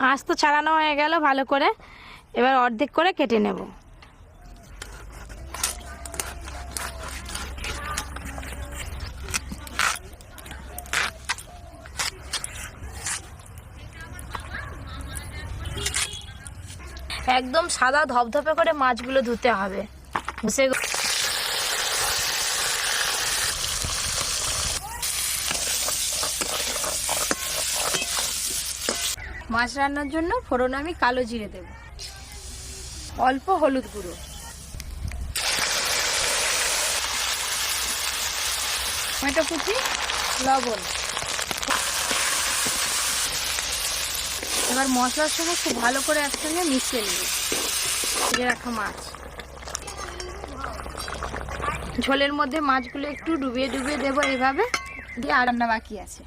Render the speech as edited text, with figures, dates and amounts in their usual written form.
আঁশ তো ছাড়ানো হয়ে গেল ভালো করে, এবার অর্ধেক করে কেটে নেব। একদম সাদা ধপধপে করে মাছগুলো ধুতে হবে। মাছ রান্নার জন্য ফোড়নে আমি কালো জিরে দেব, অল্প হলুদ গুঁড়ো, টমেটো কুচি, লবণ। এবার মশলার সঙ্গে খুব ভালো করে একসঙ্গে মিশিয়ে নেব ভেজে রাখা মাছ। ঝোলের মধ্যে মাছগুলো একটু ডুবিয়ে ডুবিয়ে দেবো এইভাবে, দিয়ে আর রান্না বাকি আছে।